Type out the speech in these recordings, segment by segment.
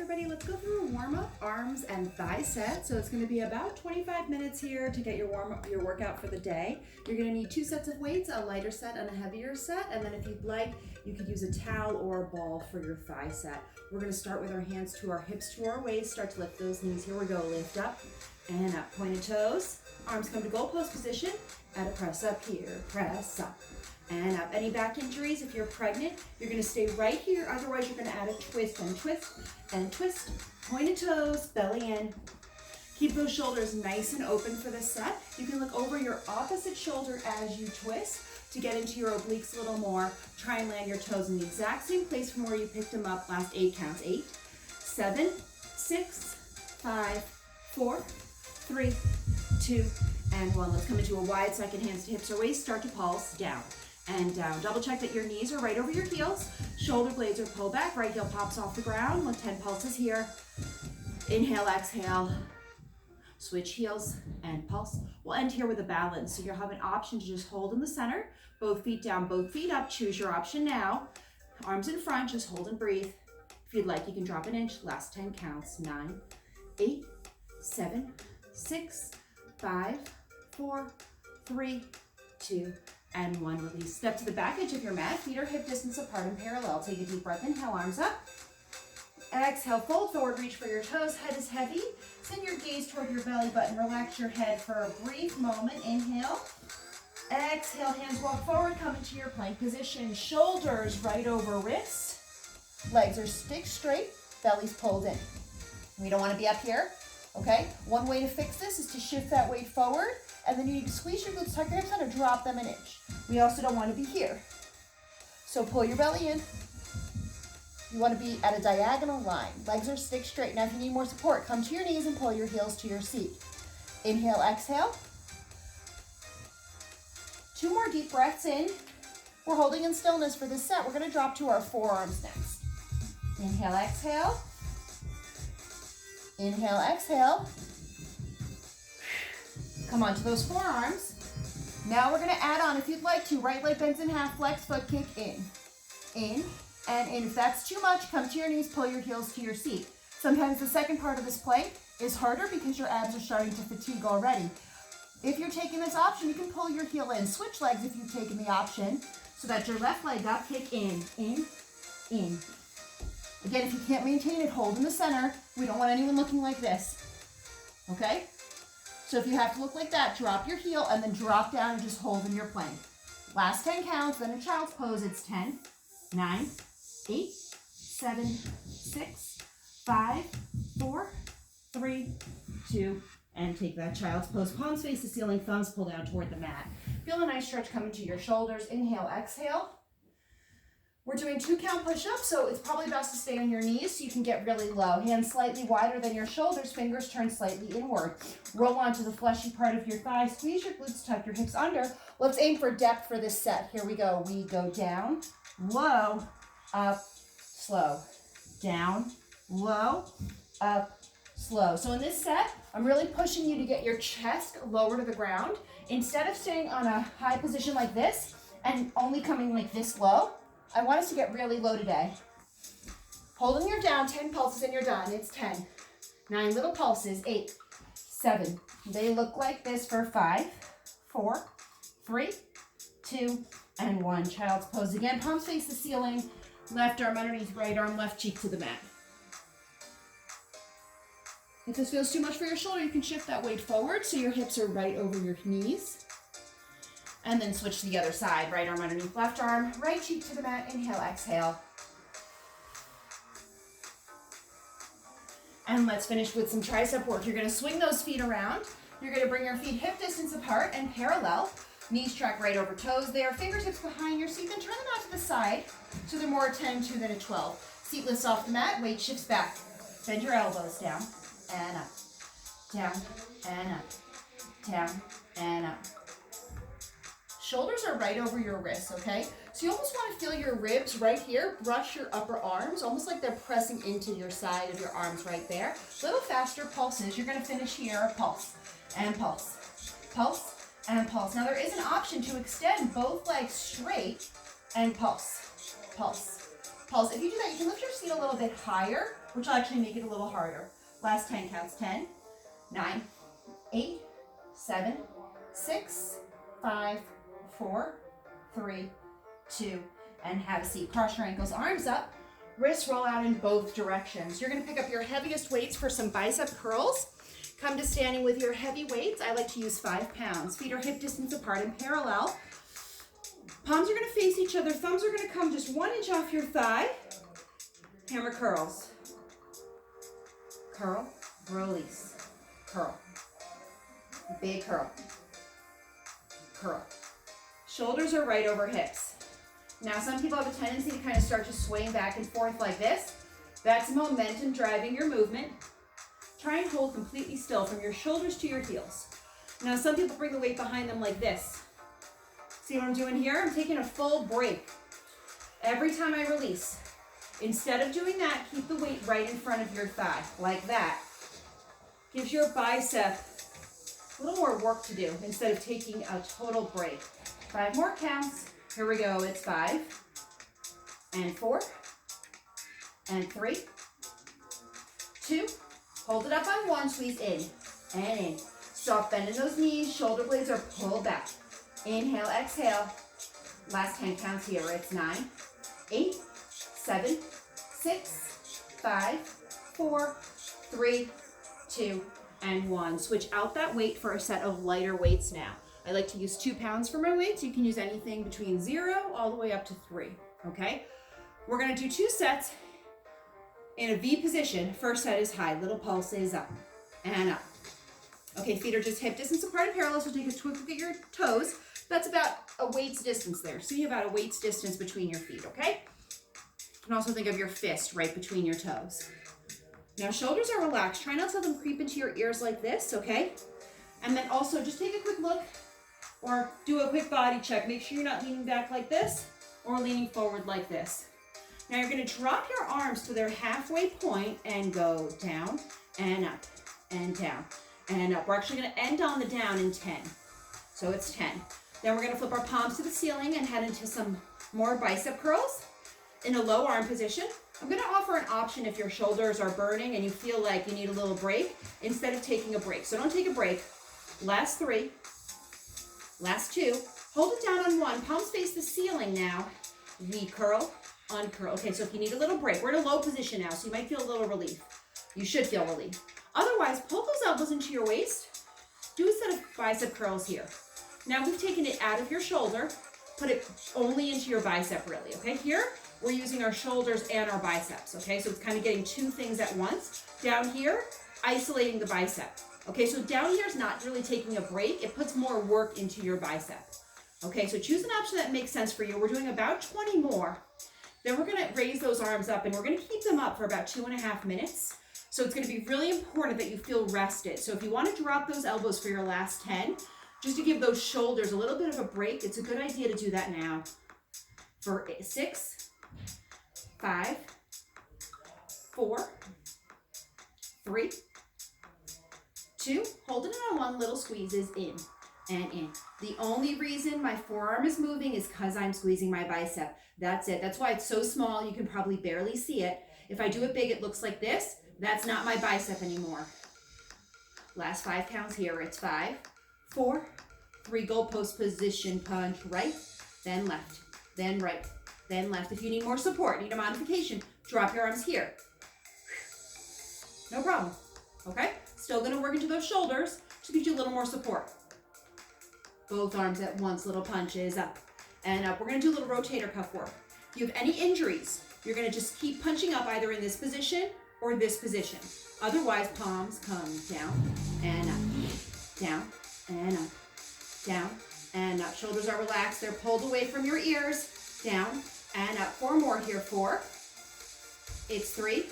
everybody, let's go through a warm-up arms and thigh set. So it's going to be about 25 minutes here to get your workout for the day. You're going to need 2 sets of weights, a lighter set and a heavier set, and then if you'd like, you could use a towel or a ball for your thigh set. We're going to start with our hands to our hips to our waist. Start to lift those knees. Here we go. Lift up and up. Pointed toes. Arms come to goal post position. And a press up here. Press up and up. Any back injuries? If you're pregnant, you're going to stay right here. Otherwise, you're going to add a twist and twist and twist. Pointed toes, belly in. Keep those shoulders nice and open for this set. You can look over your opposite shoulder as you twist to get into your obliques a little more. Try and land your toes in the exact same place from where you picked them up. Last 8 counts. 8, 7, 6, 5, 4, 3, 2, and 1. Let's come into a wide second, hands to hips or waist. Start to pulse down and down. Double check that your knees are right over your heels. Shoulder blades are pulled back. Right heel pops off the ground with 10 pulses here. Inhale, exhale. Switch heels and pulse. We'll end here with a balance. So you'll have an option to just hold in the center. Both feet down, both feet up. Choose your option now. Arms in front, just hold and breathe. If you'd like, you can drop an inch. Last 10 counts. 9, 8, 7, 6, 5, 4, 3, 2, and 1. Release. Step to the back edge of your mat. Feet are hip distance apart and parallel. Take a deep breath. Inhale, arms up. Exhale, fold forward, reach for your toes. Head is heavy. Send your gaze toward your belly button. Relax your head for a brief moment. Inhale. Exhale, hands walk forward. Come into your plank position. Shoulders right over wrists. Legs are stick straight. Belly's pulled in. We don't want to be up here. Okay, one way to fix this is to shift that weight forward, and then you need to squeeze your glutes, tuck your hips under, drop them an inch. We also don't want to be here. So pull your belly in. You want to be at a diagonal line. Legs are stick straight. Now if you need more support, come to your knees and pull your heels to your seat. Inhale, exhale. 2 more deep breaths in. We're holding in stillness for this set. We're going to drop to our forearms next. Inhale, exhale. Inhale, exhale. Come on to those forearms. Now we're going to add on, if you'd like to, right leg bends in half, flex foot kick in, and in. If that's too much, come to your knees, pull your heels to your seat. Sometimes the second part of this plank is harder because your abs are starting to fatigue already. If you're taking this option, you can pull your heel in. Switch legs if you've taken the option so that your left leg up, kick in. Again, if you can't maintain it, hold in the center. We don't want anyone looking like this, okay? So if you have to look like that, drop your heel and then drop down and just hold in your plank. Last 10 counts, then a child's pose. It's 10, 9, 8, 7, 6, 5, 4, 3, 2, and take that child's pose. Palms face the ceiling, thumbs pull down toward the mat. Feel a nice stretch coming to your shoulders. Inhale, exhale. We're doing 2 count push-ups, so it's probably best to stay on your knees so you can get really low. Hands slightly wider than your shoulders, fingers turn slightly inward. Roll onto the fleshy part of your thigh, squeeze your glutes, tuck your hips under. Let's aim for depth for this set. Here we go. We go down, low, up, slow. Down, low, up, slow. So in this set, I'm really pushing you to get your chest lower to the ground. Instead of staying on a high position like this and only coming like this low, I want us to get really low today. Holding your down, 10 pulses and you're done. It's 10. 9 little pulses, 8, 7. They look like this for 5, 4, 3, 2, and 1. Child's pose again. Palms face the ceiling. Left arm underneath right arm, left cheek to the mat. If this feels too much for your shoulder, you can shift that weight forward so your hips are right over your knees. And then switch to the other side. Right arm underneath left arm, right cheek to the mat. Inhale, exhale. And let's finish with some tricep work. You're going to swing those feet around. You're going to bring your feet hip distance apart and parallel. Knees track right over toes there. Fingertips behind your seat. Then turn them out to the side so they're more a 10-2 than a 12. Seat lifts off the mat. Weight shifts back. Bend your elbows down and up. Down and up. Down and up. Shoulders are right over your wrists, okay? So you almost want to feel your ribs right here. Brush your upper arms, almost like they're pressing into your side of your arms right there. Little faster pulses. You're going to finish here. Pulse and pulse. Pulse and pulse. Now there is an option to extend both legs straight and pulse. Pulse. pulse. If you do that, you can lift your seat a little bit higher, which will actually make it a little harder. Last 10 counts. 10, 9, 8, 7, 6, 5, 4, 3, 2, and have a seat. Cross your ankles, arms up, wrists roll out in both directions. You're gonna pick up your heaviest weights for some bicep curls. Come to standing with your heavy weights. I like to use 5 pounds. Feet are hip distance apart and parallel. Palms are gonna face each other. Thumbs are gonna come just 1 inch off your thigh. Hammer curls. Curl, release, curl. Big curl. Curl. Shoulders are right over hips. Now some people have a tendency to kind of start to swing back and forth like this. That's momentum driving your movement. Try and hold completely still from your shoulders to your heels. Now some people bring the weight behind them like this. See what I'm doing here? I'm taking a full break. Every time I release, instead of doing that, keep the weight right in front of your thigh, like that. Gives your bicep a little more work to do instead of taking a total break. 5 more counts. Here we go. It's 5 and 4 and 3, 2. Hold it up on 1. Squeeze in and in. Stop bending those knees. Shoulder blades are pulled back. Inhale, exhale. Last 10 counts here. It's 9, 8, 7, 6, 5, 4, 3, 2, and 1. Switch out that weight for a set of lighter weights now. I like to use 2 pounds for my weights. You can use anything between 0 all the way up to 3, okay? We're gonna do 2 sets in a V position. First set is high, little pulses up and up. Okay, feet are just hip distance apart and parallel, so take a quick look at your toes. That's about a weight's distance there. See about a weight's distance between your feet, okay? You can also think of your fist right between your toes. Now shoulders are relaxed. Try not to let them creep into your ears like this, okay? And then also just take a quick look or do a quick body check. Make sure you're not leaning back like this or leaning forward like this. Now you're gonna drop your arms to their halfway point and go down and up and down and up. We're actually gonna end on the down in 10. So it's 10. Then we're gonna flip our palms to the ceiling and head into some more bicep curls in a low arm position. I'm gonna offer an option if your shoulders are burning and you feel like you need a little break instead of taking a break. So don't take a break. Last 3, last 2. Hold it down on 1. Palms face the ceiling now. V curl, uncurl. Okay, so if you need a little break, we're in a low position now, so you might feel a little relief. You should feel relief. Otherwise, pull those elbows into your waist. Do a set of bicep curls here. Now we've taken it out of your shoulder, put it only into your bicep really, okay? Here, we're using our shoulders and our biceps, okay? So it's kind of getting 2 things at once. Down here, isolating the bicep. Okay, so down here is not really taking a break. It puts more work into your bicep. Okay, so choose an option that makes sense for you. We're doing about 20 more. Then we're gonna raise those arms up and we're gonna keep them up for about 2.5 minutes. So it's gonna be really important that you feel rested. So if you wanna drop those elbows for your last 10, just to give those shoulders a little bit of a break, it's a good idea to do that now. For 6, 5, 4, 3, 2, hold it on 1, little squeezes in and in. The only reason my forearm is moving is because I'm squeezing my bicep. That's it. That's why it's so small, you can probably barely see it. If I do it big, it looks like this. That's not my bicep anymore. Last 5 counts here. It's 5, 4, 3, goalpost position, punch right, then left, then right, then left. If you need more support, need a modification, drop your arms here. No problem, okay? Still gonna work into those shoulders, just gives you a little more support. Both arms at once, little punches up and up. We're gonna do a little rotator cuff work. If you have any injuries, you're gonna just keep punching up either in this position or this position. Otherwise, palms come down and up, down and up, down and up. Shoulders are relaxed, they're pulled away from your ears, down and up. 4 more here, 4. It's 3,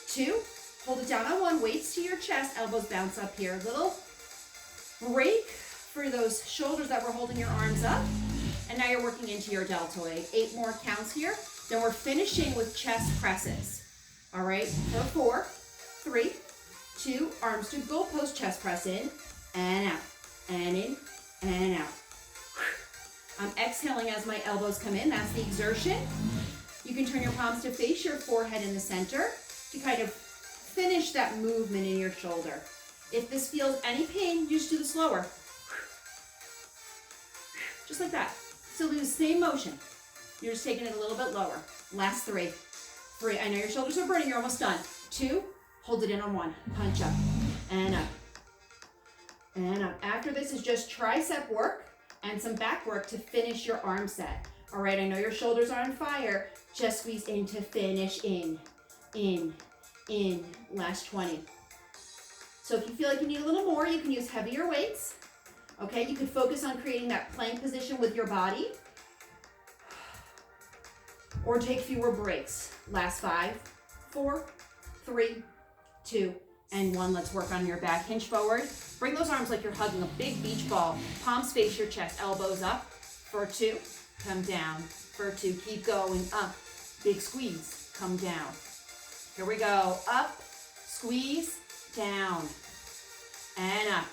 2, hold it down on 1, weights to your chest, elbows bounce up here. Little break for those shoulders that were holding your arms up. And now you're working into your deltoid. 8 more counts here. Then we're finishing with chest presses. All right, for 4, 3, 2, arms to goalpost, chest press in and out, and in and out. I'm exhaling as my elbows come in. That's the exertion. You can turn your palms to face your forehead in the center to kind of finish that movement in your shoulder. If this feels any pain, you just do the slower. Just like that. Still do the same motion. You're just taking it a little bit lower. Last 3. 3. I know your shoulders are burning. You're almost done. 2. Hold it in on 1. Punch up and up and up. After this is just tricep work and some back work to finish your arm set. All right, I know your shoulders are on fire. Just squeeze in to finish. In. Last 20. So if you feel like you need a little more, you can use heavier weights. Okay, you could focus on creating that plank position with your body. Or take fewer breaks. Last 5, 4, 3, 2, and 1. Let's work on your back. Hinge forward. Bring those arms like you're hugging a big beach ball. Palms face your chest, elbows up. For 2, come down. For 2, keep going. Up. Big squeeze. Come down. Here we go. Up. Squeeze. Down. And up.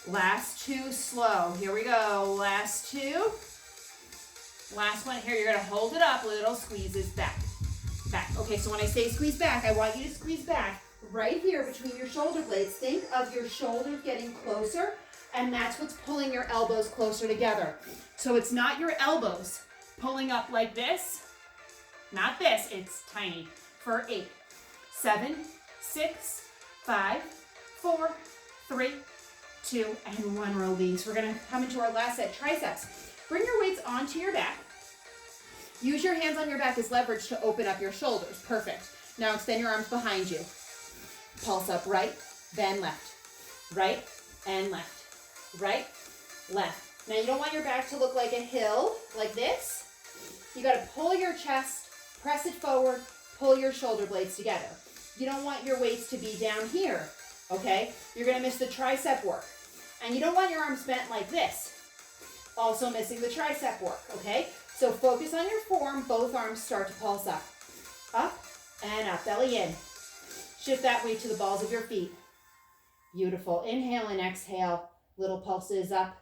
Last 2, slow. Here we go. Last 2. Last one here. You're going to hold it up. Little squeezes back. Back. Okay, so when I say squeeze back, I want you to squeeze back right here between your shoulder blades. Think of your shoulders getting closer, and that's what's pulling your elbows closer together. So it's not your elbows pulling up like this. Not this. It's tiny. For 8, 7, 6, 5, 4, 3, 2, and 1. Release. We're going to come into our last set, triceps. Bring your weights onto your back. Use your hands on your back as leverage to open up your shoulders. Perfect. Now extend your arms behind you. Pulse up right, then left. Right and left. Right, left. Now you don't want your back to look like a hill, like this. You got to pull your chest, press it forward, pull your shoulder blades together. You don't want your weights to be down here, okay? You're going to miss the tricep work. And you don't want your arms bent like this. Also missing the tricep work, okay? So focus on your form. Both arms start to pulse up. Up and up. Belly in. Shift that weight to the balls of your feet. Beautiful. Inhale and exhale. Little pulses up.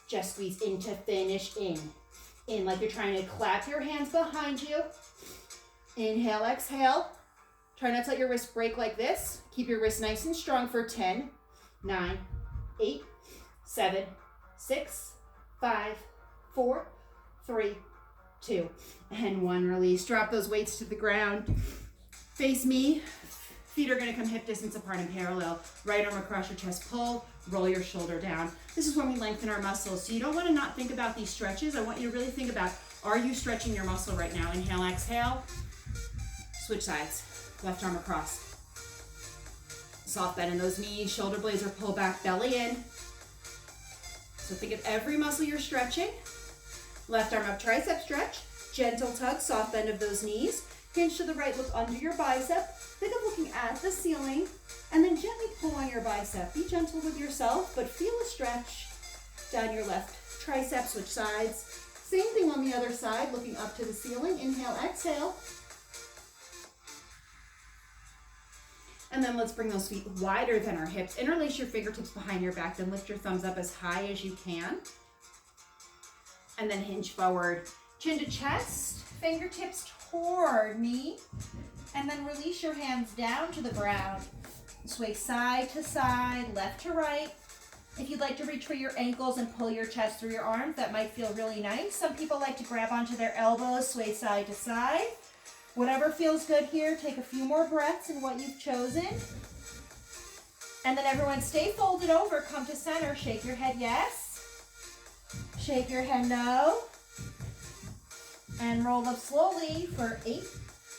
Just squeeze in to finish. In. In like you're trying to clap your hands behind you. Inhale, exhale. Try not to let your wrist break like this. Keep your wrist nice and strong for 10, 9, 8, 7, 6, 5, 4, 3, 2, and 1. Release. Drop those weights to the ground. Face me. Feet are going to come hip distance apart and parallel. Right arm across your chest. Pull. Roll your shoulder down. This is when we lengthen our muscles. So you don't want to not think about these stretches. I want you to really think about, are you stretching your muscle right now? Inhale, exhale. Switch sides. Left arm across. Soft bend in those knees. Shoulder blades are pulled back. Belly in. So think of every muscle you're stretching. Left arm up, tricep stretch. Gentle tug, soft bend of those knees. Hinge to the right, look under your bicep. Think of looking at the ceiling. And then gently pull on your bicep. Be gentle with yourself, but feel a stretch down your left tricep. Switch sides. Same thing on the other side, looking up to the ceiling. Inhale, exhale. And then let's bring those feet wider than our hips. Interlace your fingertips behind your back, then lift your thumbs up as high as you can. And then hinge forward. Chin to chest, fingertips toward me. And then release your hands down to the ground. Sway side to side, left to right. If you'd like to reach for your ankles and pull your chest through your arms, that might feel really nice. Some people like to grab onto their elbows, sway side to side. Whatever feels good here, take a few more breaths in what you've chosen. And then everyone stay folded over, come to center, shake your head yes, shake your head no, and roll up slowly for 8,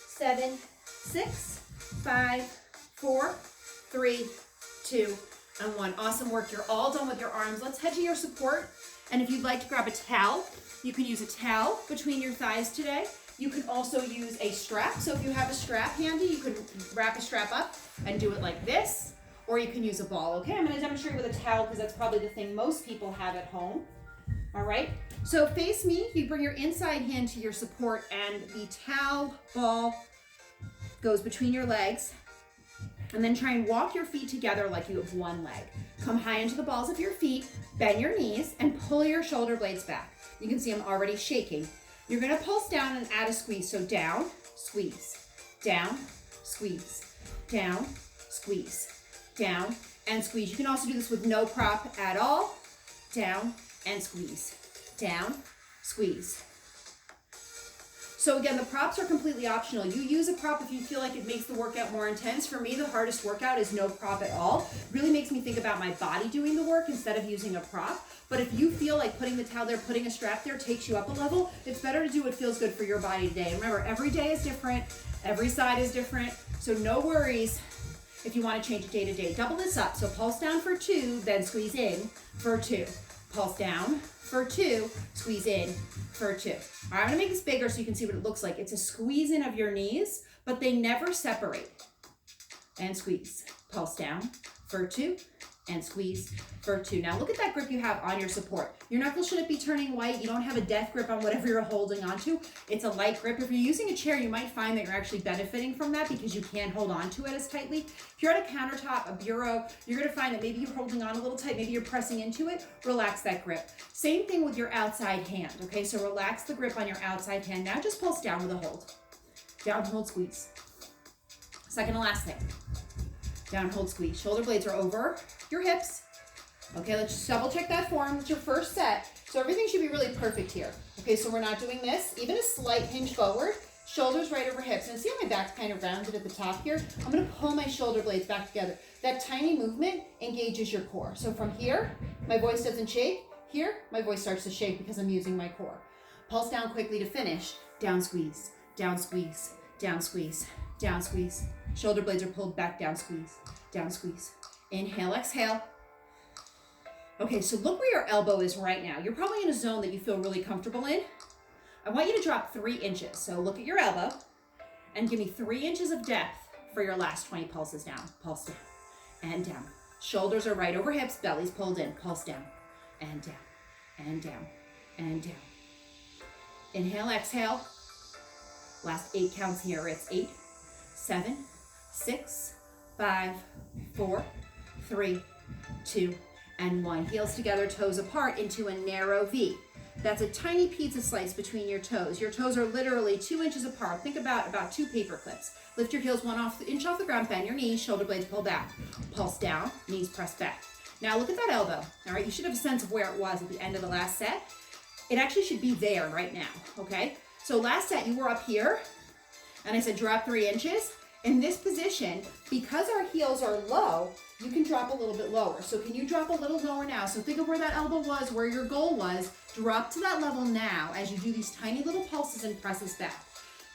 7, 6, 5, 4, 3, 2, and 1. Awesome work. You're all done with your arms. Let's head to your support. And if you'd like to grab a towel, you can use a towel between your thighs today. You can also use a strap. So if you have a strap handy, you can wrap a strap up and do it like this, or you can use a ball. Okay, I'm going to demonstrate with a towel because that's probably the thing most people have at home. All right, so face me. You bring your inside hand to your support, and the towel ball goes between your legs. And then try and walk your feet together like you have one leg. Come high into the balls of your feet, bend your knees, and pull your shoulder blades back. You can see I'm already shaking. You're gonna pulse down and add a squeeze. So down, squeeze, down, squeeze, down, squeeze, down, and squeeze. You can also do this with no prop at all. Down and squeeze, down, squeeze. So again, the props are completely optional. You use a prop if you feel like it makes the workout more intense. For me, the hardest workout is no prop at all. Really makes me think about my body doing the work instead of using a prop. But if you feel like putting the towel there, putting a strap there takes you up a level, it's better to do what feels good for your body today. Remember, every day is different. Every side is different. So no worries if you want to change it day to day. Double this up. So pulse down for 2, then squeeze in for 2. Pulse down for 2, squeeze in for 2. All right, I'm gonna make this bigger so you can see what it looks like. It's a squeeze in of your knees, but they never separate. And squeeze, pulse down for 2, and squeeze for 2. Now look at that grip you have on your support. Your knuckles shouldn't be turning white. You don't have a death grip on whatever you're holding onto. It's a light grip. If you're using a chair, you might find that you're actually benefiting from that because you can't hold on to it as tightly. If you're at a countertop, a bureau, you're gonna find that maybe you're holding on a little tight, maybe you're pressing into it. Relax that grip. Same thing with your outside hand, okay? So relax the grip on your outside hand. Now just pulse down with a hold. Down, hold, squeeze. Second to last thing. Down, hold, squeeze. Shoulder blades are over your hips. Okay, let's just double check that form. It's your first set. So everything should be really perfect here. Okay, so we're not doing this. Even a slight hinge forward, shoulders right over hips. And see how my back's kind of rounded at the top here? I'm gonna pull my shoulder blades back together. That tiny movement engages your core. So from here, my voice doesn't shake. Here, my voice starts to shake because I'm using my core. Pulse down quickly to finish. Down, squeeze, down, squeeze, down, squeeze, down, squeeze. Shoulder blades are pulled back, down, squeeze, down, squeeze. Inhale, exhale. Okay, so look where your elbow is right now. You're probably in a zone that you feel really comfortable in. I want you to drop 3 inches. So look at your elbow and give me 3 inches of depth for your last 20 pulses down. Pulse down and down. Shoulders are right over hips, belly's pulled in. Pulse down and down and down and down. Inhale, exhale. Last 8 counts here. It's 8, 7, 6, 5, 4, 3, 2, and 1. Heels together, toes apart into a narrow V. That's a tiny pizza slice between your toes. Your toes are literally 2 inches apart. Think about 2 paper clips. Lift your heels 1 inch off the ground, bend your knees, shoulder blades pull back. Pulse down, knees press back. Now look at that elbow. All right, you should have a sense of where it was at the end of the last set. It actually should be there right now, okay? So last set you were up here, and I said drop 3 inches. In this position, because our heels are low, you can drop a little bit lower. So can you drop a little lower now? So think of where that elbow was, where your goal was. Drop to that level now as you do these tiny little pulses and presses back.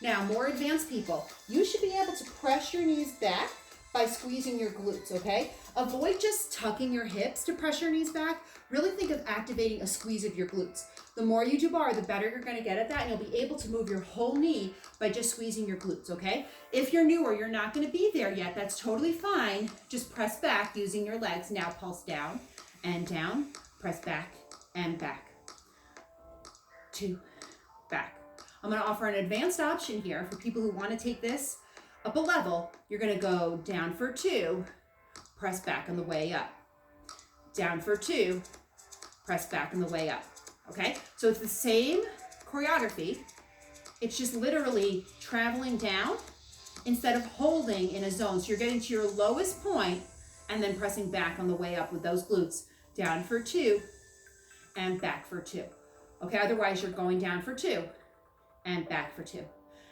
Now, more advanced people, you should be able to press your knees back by squeezing your glutes, okay? Avoid just tucking your hips to press your knees back. Really think of activating a squeeze of your glutes. The more you do bar, the better you're gonna get at that, and you'll be able to move your whole knee by just squeezing your glutes, okay? If you're new or you're not gonna be there yet, that's totally fine. Just press back using your legs. Now pulse down and down, press back and back. 2, back. I'm gonna offer an advanced option here for people who wanna take this up a level. You're gonna go down for 2, press back on the way up. Down for 2, press back on the way up. Okay, so it's the same choreography. It's just literally traveling down instead of holding in a zone. So you're getting to your lowest point and then pressing back on the way up with those glutes. Down for 2 and back for 2. Okay, otherwise you're going down for 2 and back for 2.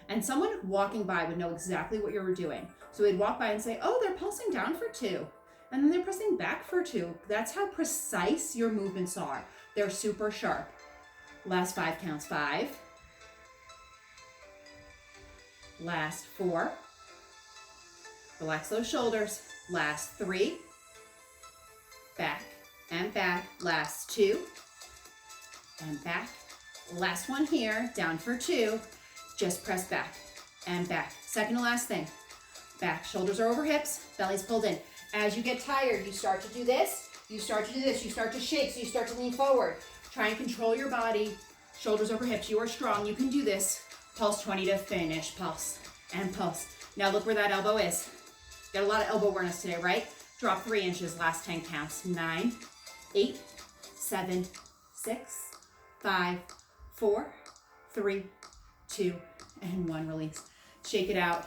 And someone walking by would know exactly what you were doing. So they'd walk by and say, oh, they're pulsing down for 2. And then they're pressing back for 2. That's how precise your movements are. They're super sharp. Last 5 counts. 5. Last 4. Relax those shoulders. Last 3. Back and back. Last 2. And back. Last one here. Down for 2. Just press back and back. Second to last thing. Back. Shoulders are over hips. Belly's pulled in. As you get tired, you start to do this. You start to do this. You start to shake. So you start to lean forward. Try and control your body. Shoulders over hips. You are strong. You can do this. Pulse 20 to finish. Pulse and pulse. Now look where that elbow is. Got a lot of elbow awareness today, right? Drop 3 inches. Last 10 counts. 9, 8, 7, 6, 5, 4, 3, 2, and 1. Release. Shake it out.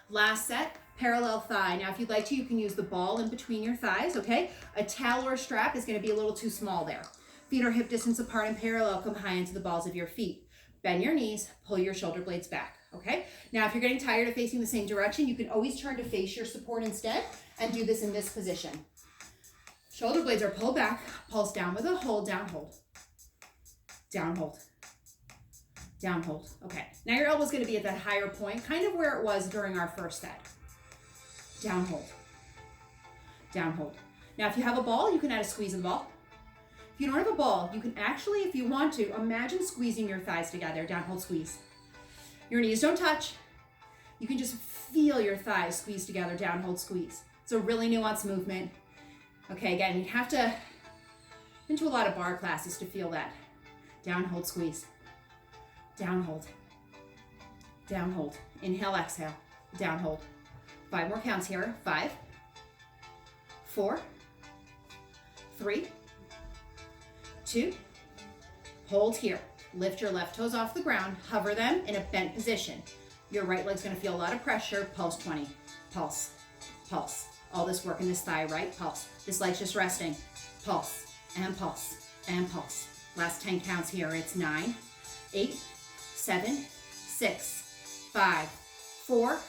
Last set, parallel thigh. Now, if you'd like to, you can use the ball in between your thighs, okay? A towel or strap is going to be a little too small there. Feet are hip distance apart and parallel. Come high into the balls of your feet. Bend your knees, pull your shoulder blades back, okay? Now, if you're getting tired of facing the same direction, you can always turn to face your support instead and do this in this position. Shoulder blades are pulled back, pulse down with a hold, down, hold. Down, hold. Down, hold. Okay, now your elbow's gonna be at that higher point, kind of where it was during our first set. Down, hold. Down, hold. Now, if you have a ball, you can add a squeeze of the ball. If you don't have a ball, you can actually, if you want to, imagine squeezing your thighs together. Down, hold, squeeze. Your knees don't touch. You can just feel your thighs squeeze together. Down, hold, squeeze. It's a really nuanced movement. Okay, again, you have to into a lot of bar classes to feel that. Down, hold, squeeze. Down, hold. Down, hold. Inhale, exhale. Down, hold. 5 more counts here. 5, 4, 3, 2, hold here. Lift your left toes off the ground, hover them in a bent position. Your right leg's gonna feel a lot of pressure. Pulse 20, pulse, pulse. All this work in this thigh, right? Pulse. This leg's just resting. Pulse, and pulse, and pulse. Last 10 counts here. It's 9, 8, 7, 6, 5, 4,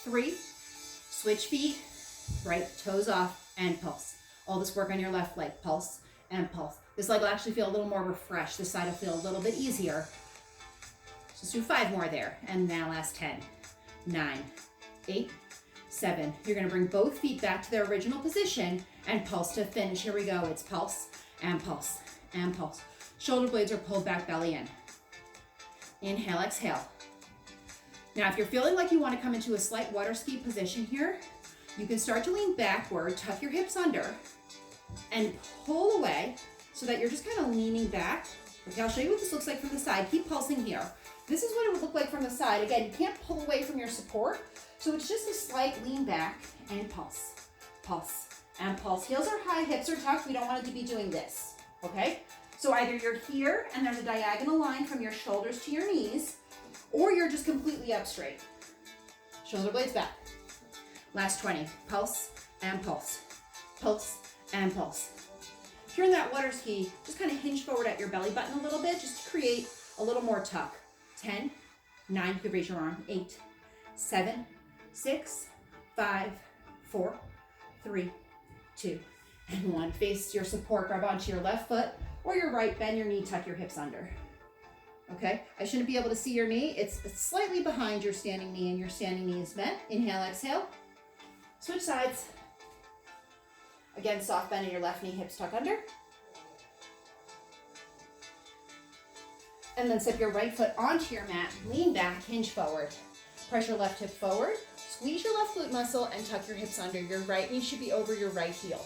3, switch feet, right toes off, and pulse. All this work on your left leg, pulse and pulse. This leg will actually feel a little more refreshed. This side will feel a little bit easier. Just do 5 more there. And now last 10, 9, 8, 7. You're gonna bring both feet back to their original position and pulse to finish. Here we go. It's pulse and pulse and pulse. Shoulder blades are pulled back, belly in. Inhale, exhale. Now, if you're feeling like you want to come into a slight water ski position here, you can start to lean backward, tuck your hips under, and pull away so that you're just kind of leaning back. Okay, I'll show you what this looks like from the side. Keep pulsing here. This is what it would look like from the side. Again, you can't pull away from your support, so it's just a slight lean back and pulse, pulse, and pulse. Heels are high, hips are tucked. We don't want it to be doing this, okay? So either you're here and there's a diagonal line from your shoulders to your knees, or you're just completely up straight. Shoulder blades back. Last 20, pulse and pulse, pulse and pulse. If you're in that water ski, just kind of hinge forward at your belly button a little bit, just to create a little more tuck. 10, 9, you could raise your arm. 8, 7, 6, 5, 4, 3, 2, and 1. Face your support, grab onto your left foot or your right, bend your knee, tuck your hips under. Okay, I shouldn't be able to see your knee. It's slightly behind your standing knee, and your standing knee is bent. Inhale, exhale. Switch sides. Again, soft bend in your left knee, hips tuck under. And then step your right foot onto your mat, lean back, hinge forward. Press your left hip forward, squeeze your left glute muscle, and tuck your hips under. Your right knee should be over your right heel.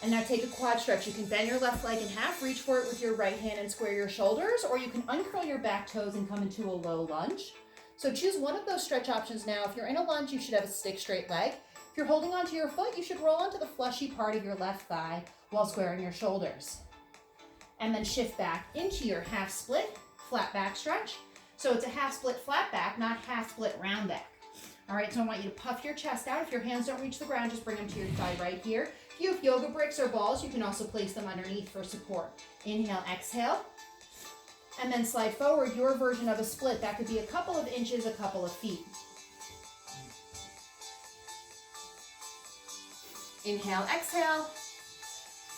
And now take a quad stretch. You can bend your left leg in half, reach for it with your right hand and square your shoulders, or you can uncurl your back toes and come into a low lunge. So choose one of those stretch options now. If you're in a lunge, you should have a stick straight leg. If you're holding onto your foot, you should roll onto the fleshy part of your left thigh while squaring your shoulders. And then shift back into your half split, flat back stretch. So it's a half split flat back, not half split round back. All right, so I want you to puff your chest out. If your hands don't reach the ground, just bring them to your thigh right here. If you have yoga bricks or balls, you can also place them underneath for support. Inhale, exhale, and then slide forward your version of a split. That could be a couple of inches, a couple of feet. Inhale, exhale,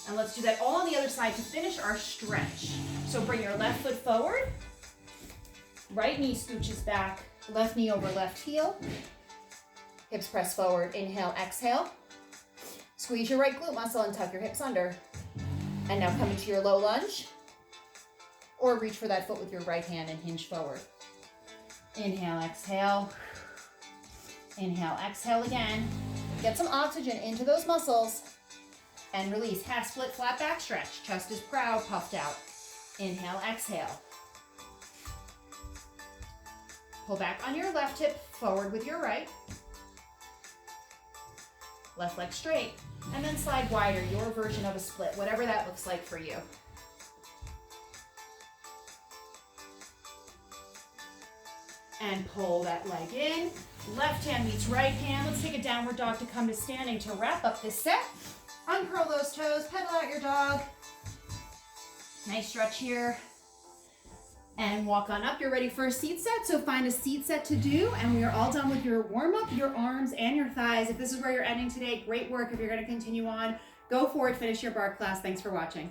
and let's do that all on the other side to finish our stretch. So bring your left foot forward, right knee scooches back, left knee over left heel, hips press forward. Inhale, exhale. Squeeze your right glute muscle and tuck your hips under. And now come into your low lunge, or reach for that foot with your right hand and hinge forward. Inhale, exhale. Inhale, exhale again. Get some oxygen into those muscles and release. Half split, flat back stretch. Chest is proud, puffed out. Inhale, exhale. Pull back on your left hip, forward with your right. Left leg straight, and then slide wider, your version of a split, whatever that looks like for you. and pull that leg in. Left hand meets right hand. Let's take a downward dog to come to standing to wrap up this set. Uncurl those toes, pedal out your dog. Nice stretch here. And walk on up. You're ready for a seat set, so find a seat set to do, and we are all done with your warm-up, your arms, and your thighs. If this is where you're ending today, great work. If you're going to continue on, go for it. Finish your barre class. Thanks for watching.